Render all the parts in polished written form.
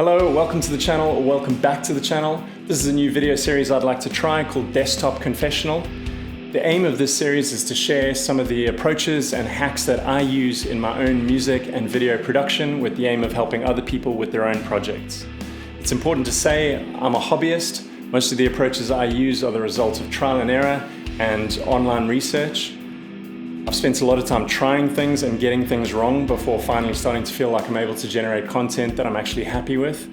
Hello, welcome to the channel, or welcome back to the channel. This is a new video series I'd like to try called Desktop Confessional. The aim of this series is to share some of the approaches and hacks that I use in my own music and video production with the aim of helping other people with their own projects. It's important to say I'm a hobbyist. Most of the approaches I use are the result of trial and error and online research. I've spent a lot of time trying things and getting things wrong before finally starting to feel like I'm able to generate content that I'm actually happy with.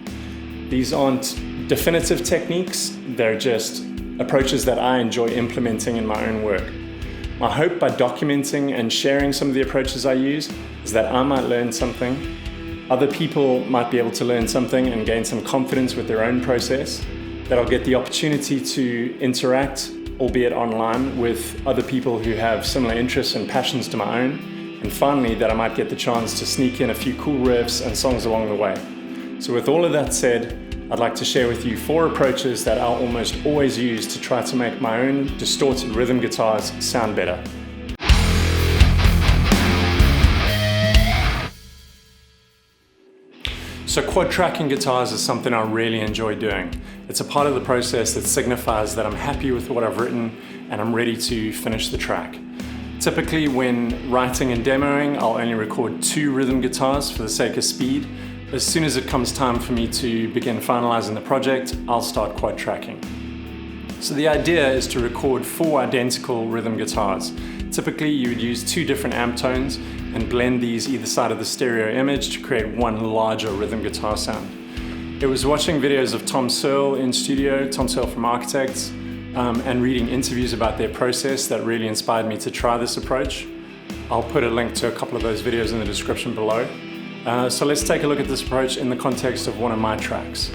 These aren't definitive techniques, they're just approaches that I enjoy implementing in my own work. My hope by documenting and sharing some of the approaches I use is that I might learn something, other people might be able to learn something and gain some confidence with their own process, that I'll get the opportunity to interact, albeit online, with other people who have similar interests and passions to my own, and finally that I might get the chance to sneak in a few cool riffs and songs along the way. So with all of that said, I'd like to share with you 4 approaches that I'll almost always use to try to make my own distorted rhythm guitars sound better. So quad tracking guitars is something I really enjoy doing. It's a part of the process that signifies that I'm happy with what I've written and I'm ready to finish the track. Typically when writing and demoing, I'll only record 2 rhythm guitars for the sake of speed. As soon as it comes time for me to begin finalizing the project, I'll start quad tracking. So the idea is to record 4 identical rhythm guitars. Typically you would use 2 different amp tones and blend these either side of the stereo image to create one larger rhythm guitar sound. It was watching videos of Tom Searle in studio, Tom Searle from Architects, and reading interviews about their process that really inspired me to try this approach. I'll put a link to a couple of those videos in the description below. So let's take a look at this approach in the context of one of my tracks.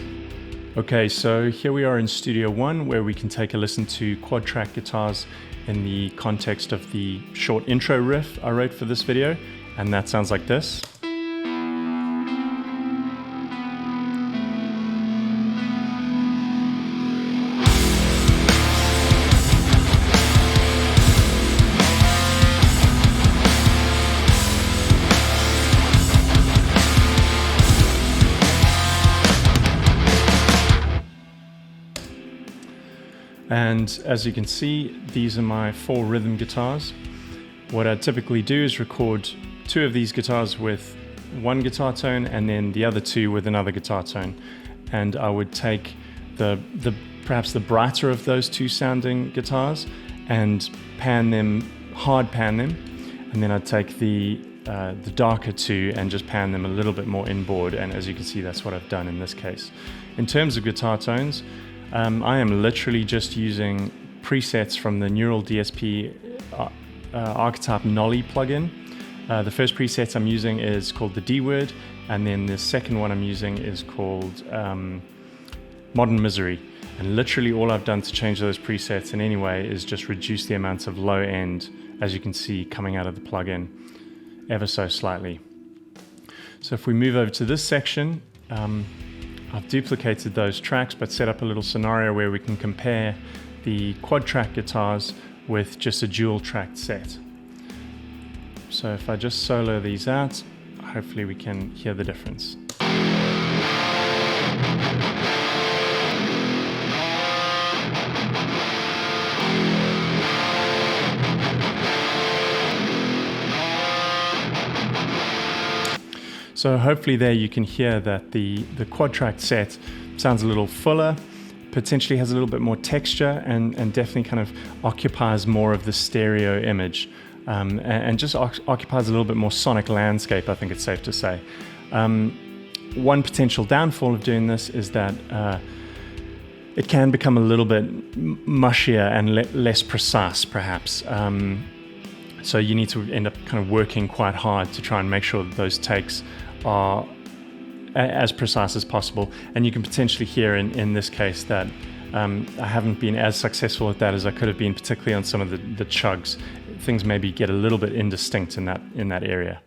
Okay, so here we are in Studio One, where we can take a listen to quad track guitars in the context of the short intro riff I wrote for this video, and that sounds like this. And as you can see, these are my 4 rhythm guitars. What I typically do is record 2 of these guitars with one guitar tone and then the other 2 with another guitar tone. And I would take perhaps the brighter of those 2 sounding guitars and hard pan them. And then I'd take the darker 2 and just pan them a little bit more inboard. And as you can see, that's what I've done in this case. In terms of guitar tones, I am literally just using presets from the Neural DSP Archetype Nolly plugin. The first preset I'm using is called the D word, and then the second one I'm using is called Modern Misery. And literally all I've done to change those presets in any way is just reduce the amount of low end, as you can see, coming out of the plugin ever so slightly. So if we move over to this section, I've duplicated those tracks but set up a little scenario where we can compare the quad track guitars with just a dual track set. So if I just solo these out, hopefully we can hear the difference. So hopefully there you can hear that the quad track set sounds a little fuller, potentially has a little bit more texture, and definitely kind of occupies more of the stereo image, and just occupies a little bit more sonic landscape, I think it's safe to say. One potential downfall of doing this is that it can become a little bit mushier and less precise perhaps. So you need to end up kind of working quite hard to try and make sure that those takes are as precise as possible. And you can potentially hear in this case that I haven't been as successful at that as I could have been, particularly on some of the chugs. Things maybe get a little bit indistinct in that area.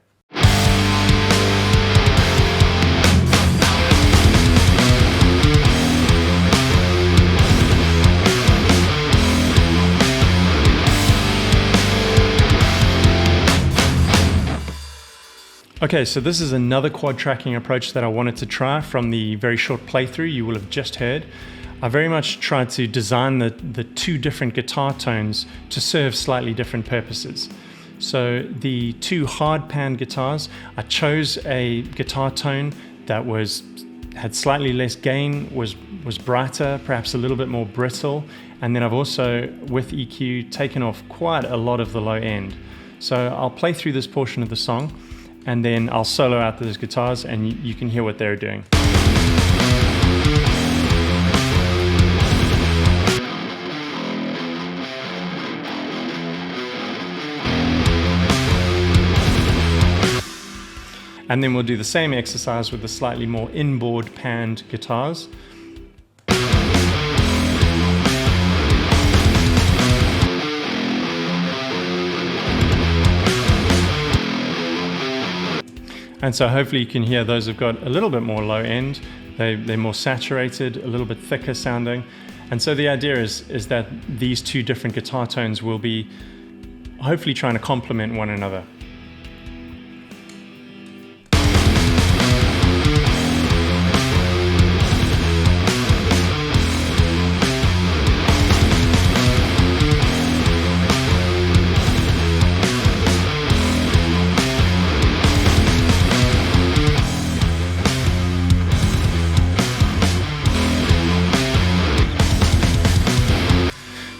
Okay, so this is another quad tracking approach that I wanted to try from the very short playthrough you will have just heard. I very much tried to design the two different guitar tones to serve slightly different purposes. So the two hard pan guitars, I chose a guitar tone that had slightly less gain, was brighter, perhaps a little bit more brittle, and then I've also, with EQ, taken off quite a lot of the low end. So I'll play through this portion of the song, and then I'll solo out those guitars and you can hear what they're doing. And then we'll do the same exercise with the slightly more inboard panned guitars. And so hopefully you can hear those have got a little bit more low end. They're more saturated, a little bit thicker sounding. And so the idea is that these two different guitar tones will be hopefully trying to complement one another.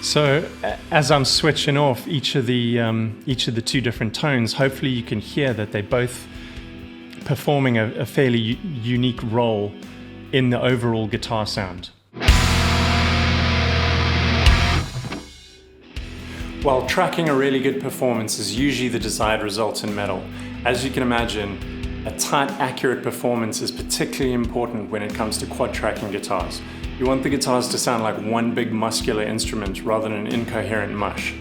So as I'm switching off each of the two different tones, hopefully you can hear that they're both performing a fairly unique role in the overall guitar sound. While tracking a really good performance is usually the desired result in metal, as you can imagine, a tight, accurate performance is particularly important when it comes to quad tracking guitars. You want the guitars to sound like one big muscular instrument rather than an incoherent mush.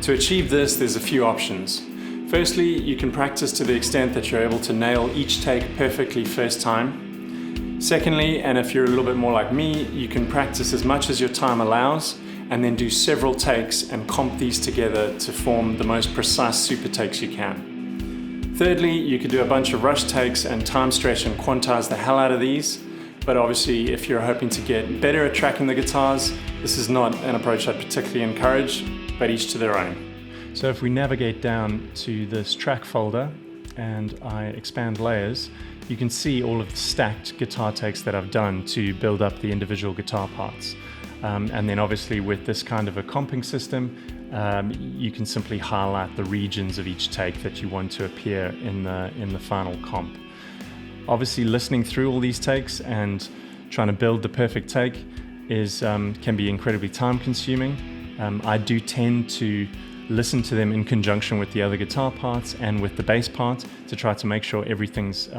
To achieve this, there's a few options. Firstly, you can practice to the extent that you're able to nail each take perfectly first time. Secondly, and if you're a little bit more like me, you can practice as much as your time allows and then do several takes and comp these together to form the most precise super takes you can. Thirdly, you could do a bunch of rush takes and time stretch and quantize the hell out of these. But obviously, if you're hoping to get better at tracking the guitars, this is not an approach I'd particularly encourage, but each to their own. So if we navigate down to this track folder and I expand layers, you can see all of the stacked guitar takes that I've done to build up the individual guitar parts. And then obviously with this kind of a comping system, you can simply highlight the regions of each take that you want to appear in the final comp. Obviously, listening through all these takes and trying to build the perfect take can be incredibly time-consuming. I do tend to listen to them in conjunction with the other guitar parts and with the bass part to try to make sure everything's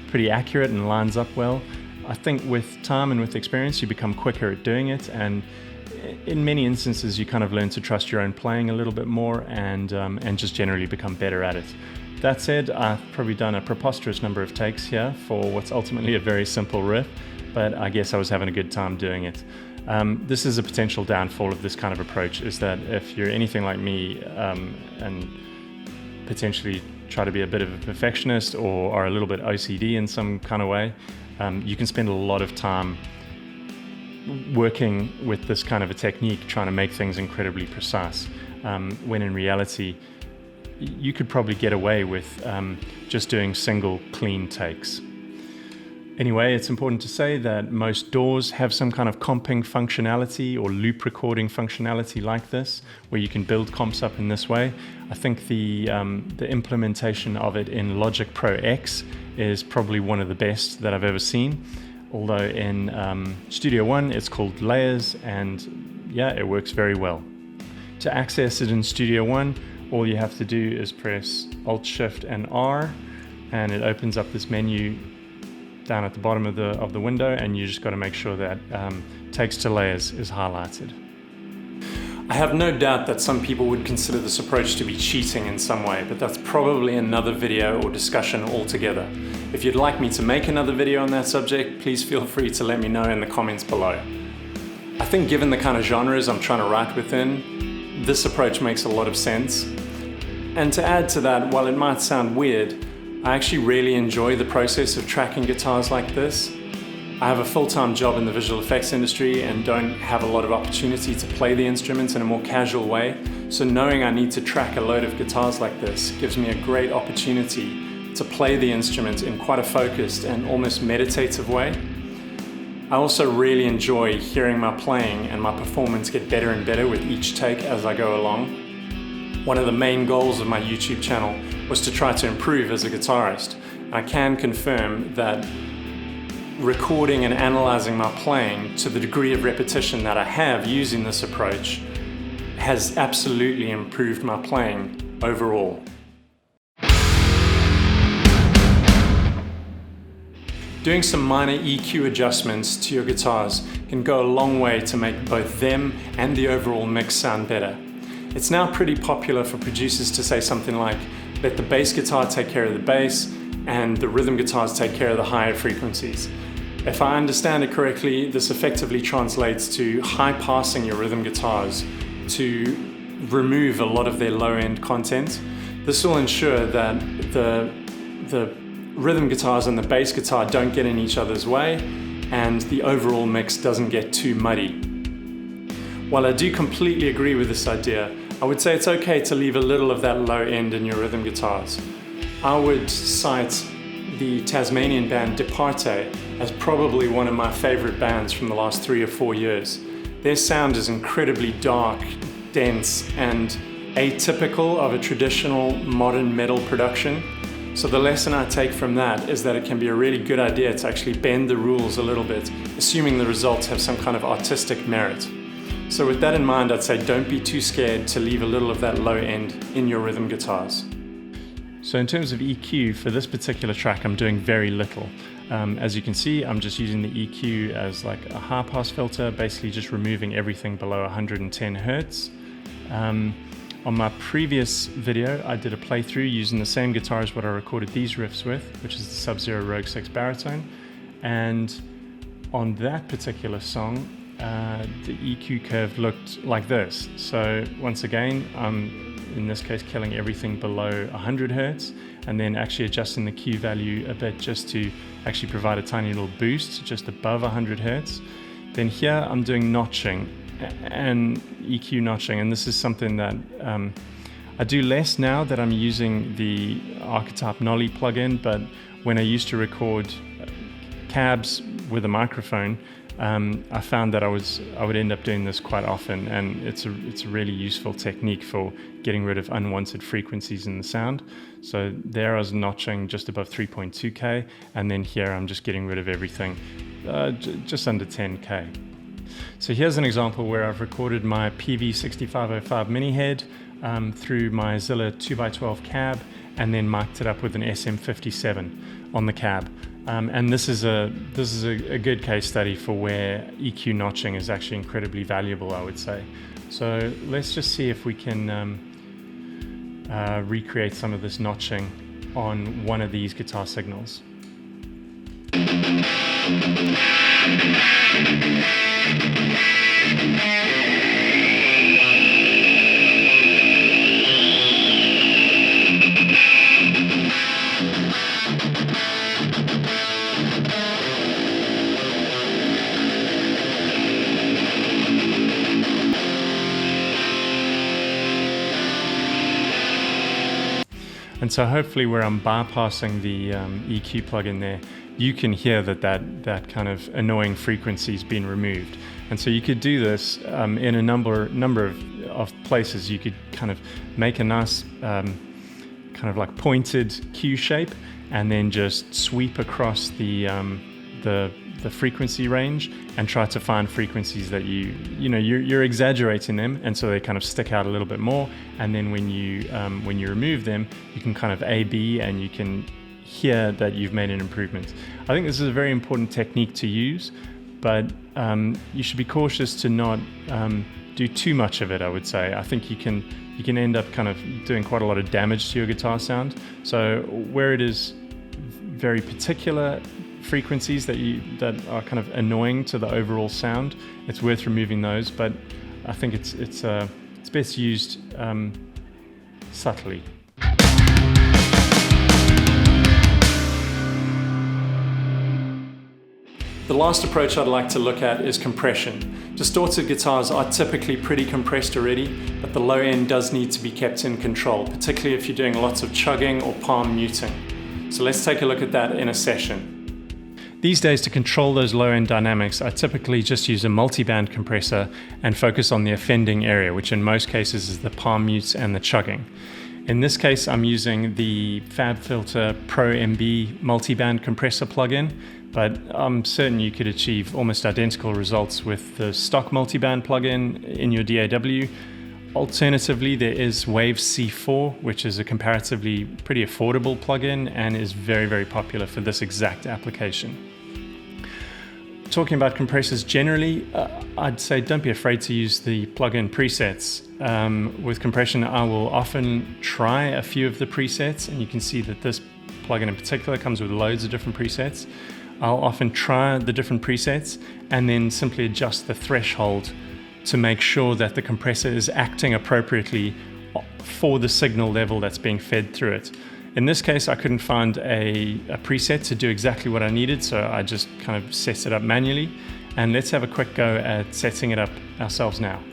pretty accurate and lines up well. I think with time and with experience, you become quicker at doing it, and in many instances, you kind of learn to trust your own playing a little bit more and just generally become better at it. That said, I've probably done a preposterous number of takes here for what's ultimately a very simple riff, but I guess I was having a good time doing it. This is a potential downfall of this kind of approach, is that if you're anything like me and potentially try to be a bit of a perfectionist or are a little bit OCD in some kind of way, you can spend a lot of time working with this kind of a technique, trying to make things incredibly precise, when in reality, you could probably get away with just doing single clean takes. Anyway, it's important to say that most DAWs have some kind of comping functionality or loop recording functionality like this, where you can build comps up in this way. I think the implementation of it in Logic Pro X is probably one of the best that I've ever seen. Although in Studio One, it's called Layers, and yeah, it works very well. To access it in Studio One, all you have to do is press Alt Shift and R, and it opens up this menu down at the bottom of the window, and you just got to make sure that Takes to Layers is highlighted. I have no doubt that some people would consider this approach to be cheating in some way, but that's probably another video or discussion altogether. If you'd like me to make another video on that subject, please feel free to let me know in the comments below. I think given the kind of genres I'm trying to write within, this approach makes a lot of sense. And to add to that, while it might sound weird, I actually really enjoy the process of tracking guitars like this. I have a full-time job in the visual effects industry and don't have a lot of opportunity to play the instruments in a more casual way. So knowing I need to track a load of guitars like this gives me a great opportunity to play the instrument in quite a focused and almost meditative way. I also really enjoy hearing my playing and my performance get better and better with each take as I go along. One of the main goals of my YouTube channel was to try to improve as a guitarist. I can confirm that recording and analyzing my playing to the degree of repetition that I have using this approach has absolutely improved my playing overall. Doing some minor EQ adjustments to your guitars can go a long way to make both them and the overall mix sound better. It's now pretty popular for producers to say something like, let the bass guitar take care of the bass and the rhythm guitars take care of the higher frequencies. If I understand it correctly, this effectively translates to high passing your rhythm guitars to remove a lot of their low-end content. This will ensure that the rhythm guitars and the bass guitar don't get in each other's way and the overall mix doesn't get too muddy. While I do completely agree with this idea, I would say it's okay to leave a little of that low end in your rhythm guitars. I would cite the Tasmanian band Départe as probably one of my favorite bands from the last 3 or 4 years. Their sound is incredibly dark, dense, and atypical of a traditional modern metal production. So the lesson I take from that is that it can be a really good idea to actually bend the rules a little bit, assuming the results have some kind of artistic merit. So with that in mind, I'd say don't be too scared to leave a little of that low end in your rhythm guitars. So in terms of EQ, for this particular track, I'm doing very little. As you can see, I'm just using the EQ as like a high pass filter, basically just removing everything below 110 Hertz. On my previous video, I did a playthrough using the same guitar as what I recorded these riffs with, which is the Sub-Zero Rogue 6 baritone. And on that particular song, the EQ curve looked like this. So once again, I'm in this case killing everything below 100 Hertz and then actually adjusting the Q value a bit just to actually provide a tiny little boost just above 100 Hertz. Then here I'm doing notching and EQ notching, and this is something that I do less now that I'm using the Archetype Nolly plugin, but when I used to record cabs with a microphone, I found that I would end up doing this quite often, and it's a really useful technique for getting rid of unwanted frequencies in the sound. So there I was notching just above 3.2K, and then here I'm just getting rid of everything just under 10K. So here's an example where I've recorded my PV6505 mini head through my Zilla 2x12 cab and then mic'd it up with an SM57 on the cab. And this is a good case study for where EQ notching is actually incredibly valuable, I would say. So let's just see if we can recreate some of this notching on one of these guitar signals. And so hopefully where I'm bypassing the EQ plugin there, you can hear that kind of annoying frequency has been removed. And so you could do this in a number of places. You could kind of make a nice kind of like pointed Q shape and then just sweep across the frequency range and try to find frequencies that you're exaggerating them, and so they kind of stick out a little bit more. And then when you remove them, you can kind of A/B and you can hear that you've made an improvement. I think this is a very important technique to use, but you should be cautious to not do too much of it, I would say. I think you can end up kind of doing quite a lot of damage to your guitar sound. So where it is very particular frequencies that are kind of annoying to the overall sound, it's worth removing those, but I think it's best used subtly. The last approach I'd like to look at is compression. Distorted guitars are typically pretty compressed already, but the low end does need to be kept in control, particularly if you're doing lots of chugging or palm muting. So let's take a look at that in a session. These days, to control those low end dynamics, I typically just use a multi-band compressor and focus on the offending area, which in most cases is the palm mutes and the chugging. In this case, I'm using the FabFilter Pro MB multi-band compressor plugin, but I'm certain you could achieve almost identical results with the stock multi-band plugin in your DAW. Alternatively, there is Waves C4, which is a comparatively pretty affordable plugin and is very, very popular for this exact application. Talking about compressors generally, I'd say don't be afraid to use the plugin presets. With compression, I will often try a few of the presets, and you can see that this plugin in particular comes with loads of different presets. I'll often try the different presets and then simply adjust the threshold to make sure that the compressor is acting appropriately for the signal level that's being fed through it. In this case, I couldn't find a preset to do exactly what I needed, so I just kind of set it up manually. And let's have a quick go at setting it up ourselves now.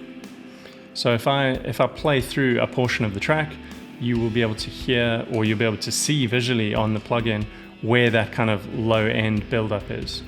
So if I play through a portion of the track, you will be able to hear, or you'll be able to see visually on the plugin where that kind of low end buildup is.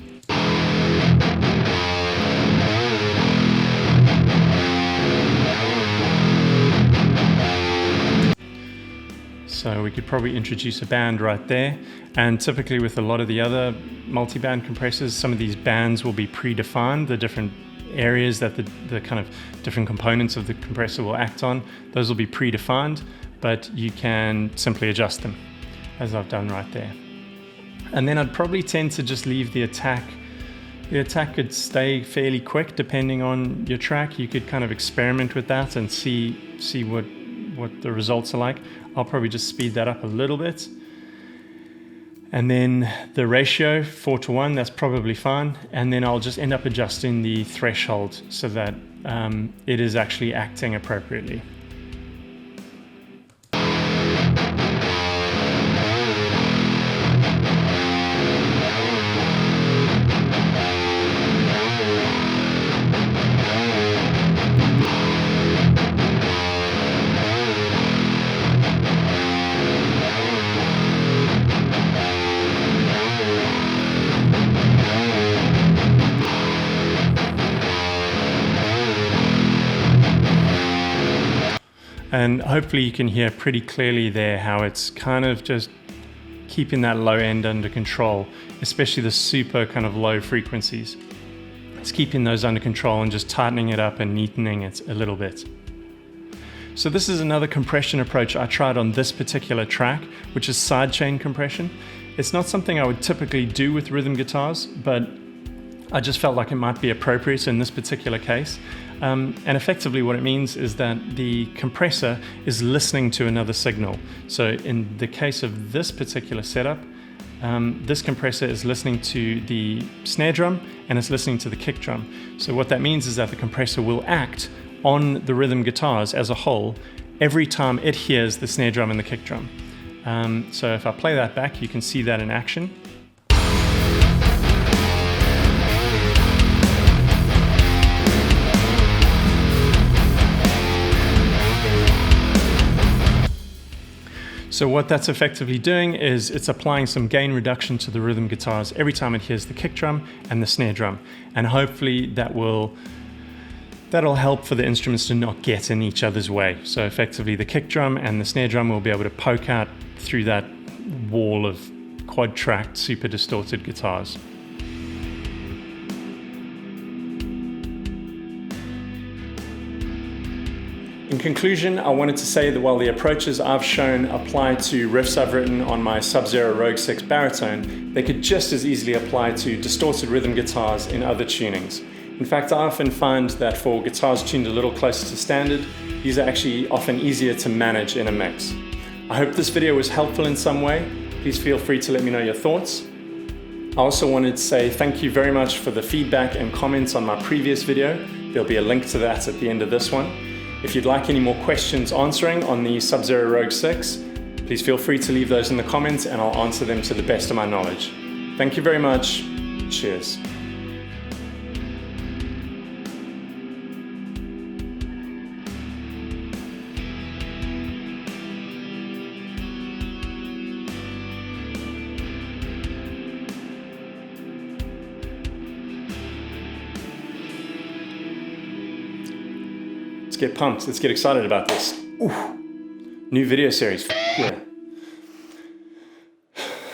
So we could probably introduce a band right there, and typically with a lot of the other multi-band compressors, some of these bands will be predefined, the different areas that the kind of different components of the compressor will act on. Those will be predefined, but you can simply adjust them, as I've done right there. And then I'd probably tend to just leave the attack. The attack could stay fairly quick depending on your track. You could kind of experiment with that and see what the results are like. I'll probably just speed that up a little bit. And then the ratio, 4:1, that's probably fine. And then I'll just end up adjusting the threshold so that it is actually acting appropriately. And hopefully you can hear pretty clearly there how it's kind of just keeping that low end under control, especially the super kind of low frequencies. It's keeping those under control and just tightening it up and neatening it a little bit. So this is another compression approach I tried on this particular track, which is sidechain compression. It's not something I would typically do with rhythm guitars, but I just felt like it might be appropriate in this particular case. And effectively what it means is that the compressor is listening to another signal. So in the case of this particular setup, this compressor is listening to the snare drum and it's listening to the kick drum. So what that means is that the compressor will act on the rhythm guitars as a whole every time it hears the snare drum and the kick drum. So if I play that back, you can see that in action. So what that's effectively doing is it's applying some gain reduction to the rhythm guitars every time it hears the kick drum and the snare drum. And hopefully that'll help for the instruments to not get in each other's way. So effectively the kick drum and the snare drum will be able to poke out through that wall of quad-tracked, super distorted guitars. In conclusion, I wanted to say that while the approaches I've shown apply to riffs I've written on my Sub-Zero Rogue 6 baritone, they could just as easily apply to distorted rhythm guitars in other tunings. In fact, I often find that for guitars tuned a little closer to standard, these are actually often easier to manage in a mix. I hope this video was helpful in some way. Please feel free to let me know your thoughts. I also wanted to say thank you very much for the feedback and comments on my previous video. There'll be a link to that at the end of this one. If you'd like any more questions answering on the Sub-Zero Rogue 6, please feel free to leave those in the comments and I'll answer them to the best of my knowledge. Thank you very much. Cheers. get pumped. Let's get excited about this. Ooh. New video series. Yeah.